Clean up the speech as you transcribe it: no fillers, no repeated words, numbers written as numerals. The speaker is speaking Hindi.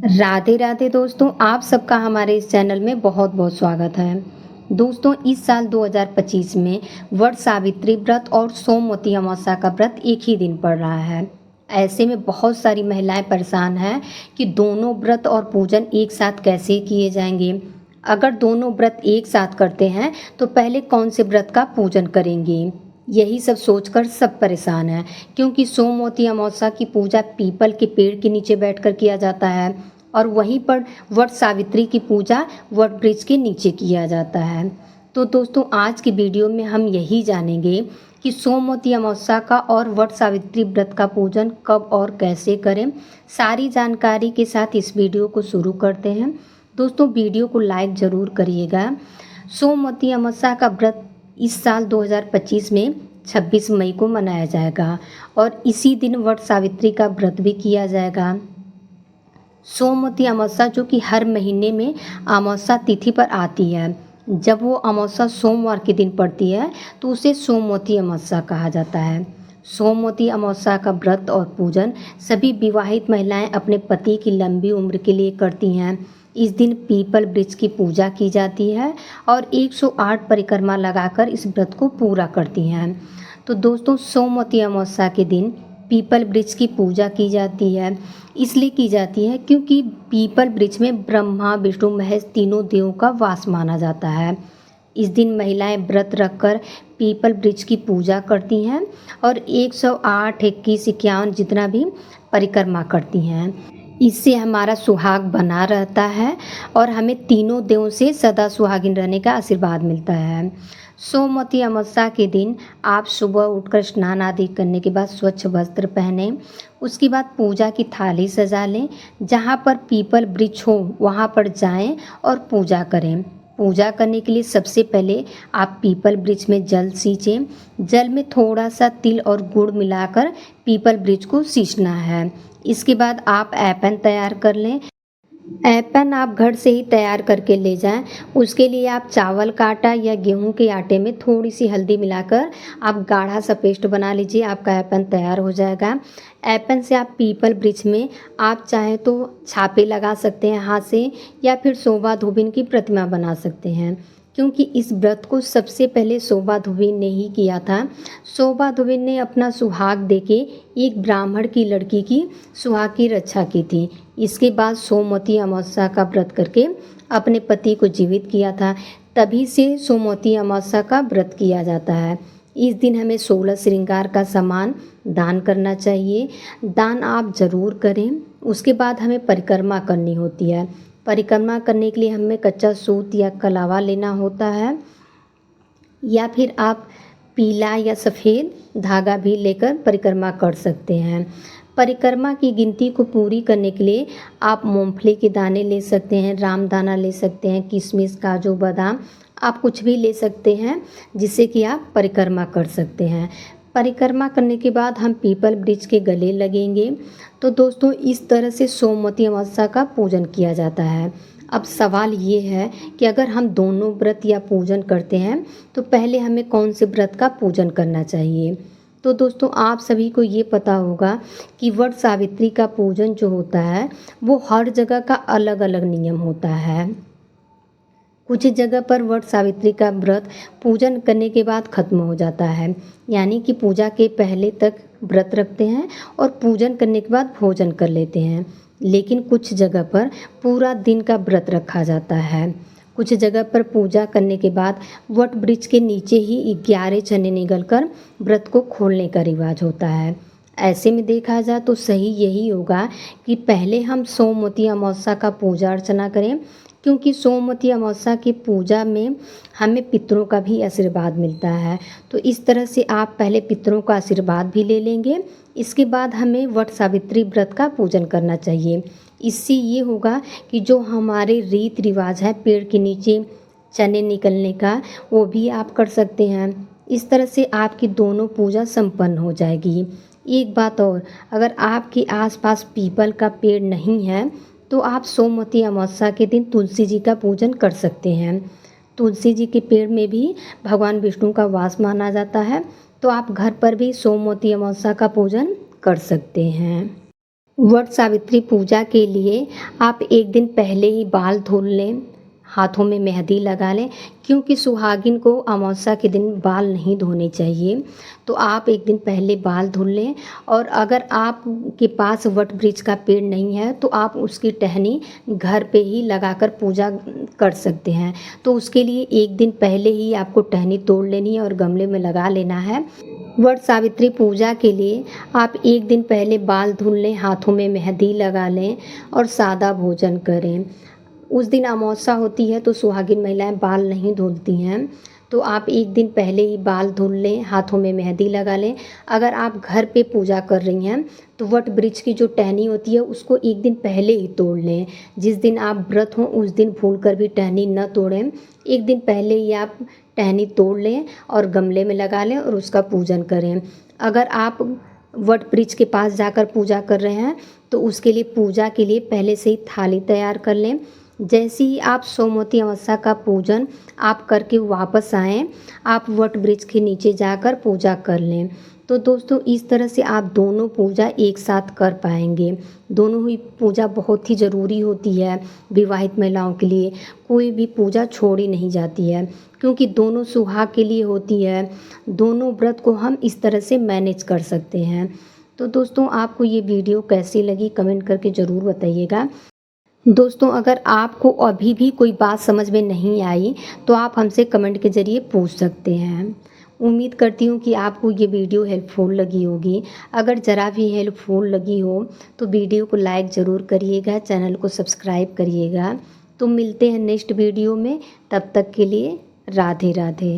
राधे राधे दोस्तों, आप सबका हमारे इस चैनल में बहुत बहुत स्वागत है। दोस्तों, इस साल 2025 में वट सावित्री व्रत और सोमवती अमावस्या का व्रत एक ही दिन पड़ रहा है। ऐसे में बहुत सारी महिलाएं परेशान हैं कि दोनों व्रत और पूजन एक साथ कैसे किए जाएंगे। अगर दोनों व्रत एक साथ करते हैं तो पहले कौन से व्रत का पूजन करेंगे, यही सब सोचकर सब परेशान हैं। क्योंकि सोमवती अमावस्या की पूजा पीपल के पेड़ के नीचे बैठकर किया जाता है और वहीं पर वट सावित्री की पूजा वट वृक्ष के नीचे किया जाता है। तो दोस्तों, आज की वीडियो में हम यही जानेंगे कि सोमवती अमावस्या का और वट सावित्री व्रत का पूजन कब और कैसे करें। सारी जानकारी के साथ इस वीडियो को शुरू करते हैं। दोस्तों, वीडियो को लाइक ज़रूर करिएगा। सोमवती अमावस्या का व्रत इस साल 2025 में 26 मई को मनाया जाएगा और इसी दिन वट सावित्री का व्रत भी किया जाएगा। सोमवती अमावस्या जो कि हर महीने में अमावस्या तिथि पर आती है, जब वो अमावस्या सोमवार के दिन पड़ती है तो उसे सोमवती अमावस्या कहा जाता है। सोमवती अमावस्या का व्रत और पूजन सभी विवाहित महिलाएं अपने पति की लंबी उम्र के लिए करती हैं। इस दिन पीपल वृक्ष की पूजा की जाती है और 108 परिक्रमा लगाकर इस व्रत को पूरा करती हैं। तो दोस्तों, सोमवती अमावस्या के दिन पीपल वृक्ष की पूजा की जाती है। इसलिए की जाती है क्योंकि पीपल वृक्ष में ब्रह्मा विष्णु महेश तीनों देवों का वास माना जाता है। इस दिन महिलाएं व्रत रखकर पीपल वृक्ष की पूजा करती हैं और 108, 21, 51 जितना भी परिक्रमा करती हैं। इससे हमारा सुहाग बना रहता है और हमें तीनों देवों से सदा सुहागिन रहने का आशीर्वाद मिलता है। सोमवती अमावस्या के दिन आप सुबह उठकर स्नान आदि करने के बाद स्वच्छ वस्त्र पहनें। उसके बाद पूजा की थाली सजा लें। जहाँ पर पीपल वृक्ष हो वहाँ पर जाएं और पूजा करें। पूजा करने के लिए सबसे पहले आप पीपल वृक्ष में जल सींचें। जल में थोड़ा सा तिल और गुड़ मिलाकर पीपल वृक्ष को सींचना है। इसके बाद आप ऐपन तैयार कर लें। ऐपन आप घर से ही तैयार करके ले जाएं। उसके लिए आप चावल का आटा या गेहूं के आटे में थोड़ी सी हल्दी मिलाकर आप गाढ़ा सा पेस्ट बना लीजिए। आपका ऐपन तैयार हो जाएगा। ऐपन से आप पीपल वृक्ष में आप चाहें तो छापे लगा सकते हैं हाथ से, या फिर शोभा धोबिन की प्रतिमा बना सकते हैं। क्योंकि इस व्रत को सबसे पहले शोभा धोबिन ने ही किया था। शोभा धोबिन ने अपना सुहाग देके एक ब्राह्मण की लड़की की सुहाग की रक्षा की थी। इसके बाद सोमवती अमावस्या का व्रत करके अपने पति को जीवित किया था। तभी से सोमवती अमावस्या का व्रत किया जाता है। इस दिन हमें 16 श्रृंगार का सामान दान करना चाहिए। दान आप ज़रूर करें। उसके बाद हमें परिक्रमा करनी होती है। परिक्रमा करने के लिए हमें कच्चा सूत या कलावा लेना होता है, या फिर आप पीला या सफ़ेद धागा भी लेकर परिक्रमा कर सकते हैं। परिक्रमा की गिनती को पूरी करने के लिए आप मूंगफली के दाने ले सकते हैं, रामदाना ले सकते हैं, किशमिश, काजू, बादाम, आप कुछ भी ले सकते हैं जिससे कि आप परिक्रमा कर सकते हैं। परिक्रमा करने के बाद हम पीपल वृक्ष के गले लगेंगे। तो दोस्तों, इस तरह से सोमवती अमावस्या का पूजन किया जाता है। अब सवाल ये है कि अगर हम दोनों व्रत या पूजन करते हैं तो पहले हमें कौन से व्रत का पूजन करना चाहिए। तो दोस्तों, आप सभी को ये पता होगा कि वट सावित्री का पूजन जो होता है वो हर जगह का अलग अलग नियम होता है। कुछ जगह पर वट सावित्री का व्रत पूजन करने के बाद खत्म हो जाता है, यानी कि पूजा के पहले तक व्रत रखते हैं और पूजन करने के बाद भोजन कर लेते हैं। लेकिन कुछ जगह पर पूरा दिन का व्रत रखा जाता है। कुछ जगह पर पूजा करने के बाद वट वृक्ष के नीचे ही 11 चने निकलकर व्रत को खोलने का रिवाज होता है। ऐसे में देखा जाए तो सही यही होगा कि पहले हम सोमवती अमावस्या का पूजा अर्चना करें, क्योंकि सोमवती अमावस्या की पूजा में हमें पितरों का भी आशीर्वाद मिलता है। तो इस तरह से आप पहले पितरों का आशीर्वाद भी ले लेंगे। इसके बाद हमें वट सावित्री व्रत का पूजन करना चाहिए। इससे ये होगा कि जो हमारे रीति रिवाज है पेड़ के नीचे चने निकलने का, वो भी आप कर सकते हैं। इस तरह से आपकी दोनों पूजा संपन्न हो जाएगी। एक बात और, अगर आपके आसपास पीपल का पेड़ नहीं है तो आप सोमवती अमावस्या के दिन तुलसी जी का पूजन कर सकते हैं। तुलसी जी के पेड़ में भी भगवान विष्णु का वास माना जाता है। तो आप घर पर भी सोमवती अमावस्या का पूजन कर सकते हैं। वट सावित्री पूजा के लिए आप एक दिन पहले ही बाल धुल लें, हाथों में मेहंदी लगा लें, क्योंकि सुहागिन को अमावस्या के दिन बाल नहीं धोने चाहिए। तो आप एक दिन पहले बाल धुल लें। और अगर आप के पास वट वृक्ष का पेड़ नहीं है तो आप उसकी टहनी घर पे ही लगाकर पूजा कर सकते हैं। तो उसके लिए एक दिन पहले ही आपको टहनी तोड़ लेनी है और गमले में लगा लेना है। वट सावित्री पूजा के लिए आप एक दिन पहले बाल धुल लें, हाथों में मेहंदी लगा लें और सादा भोजन करें। उस दिन अमावस्या होती है तो सुहागिन महिलाएं बाल नहीं धुलती हैं। तो आप एक दिन पहले ही बाल धुल लें, हाथों में मेहंदी लगा लें। अगर आप घर पे पूजा कर रही हैं तो वट वृक्ष की जो टहनी होती है उसको एक दिन पहले ही तोड़ लें। जिस दिन आप व्रत हों उस दिन भूल कर भी टहनी न तोड़ें। एक दिन पहले ही आप टहनी तोड़ लें और गमले में लगा लें और उसका पूजन करें। अगर आप वट वृक्ष के पास जाकर पूजा कर रहे हैं तो उसके लिए पूजा के लिए पहले से ही थाली तैयार कर लें। जैसे ही आप सोमवती अमावस्या का पूजन आप करके वापस आएँ, आप वट वृक्ष के नीचे जाकर पूजा कर लें। तो दोस्तों इस तरह से आप दोनों पूजा एक साथ कर पाएंगे। दोनों ही पूजा बहुत ही ज़रूरी होती है विवाहित महिलाओं के लिए। कोई भी पूजा छोड़ी नहीं जाती है, क्योंकि दोनों सुहाग के लिए होती है। दोनों व्रत को हम इस तरह से मैनेज कर सकते हैं। तो दोस्तों आपको ये वीडियो कैसी लगी कमेंट करके ज़रूर बताइएगा। दोस्तों अगर आपको अभी भी कोई बात समझ में नहीं आई तो आप हमसे कमेंट के ज़रिए पूछ सकते हैं। उम्मीद करती हूँ कि आपको ये वीडियो हेल्पफुल लगी होगी। अगर ज़रा भी हेल्पफुल लगी हो तो वीडियो को लाइक ज़रूर करिएगा, चैनल को सब्सक्राइब करिएगा। तो मिलते हैं नेक्स्ट वीडियो में, तब तक के लिए राधे राधे।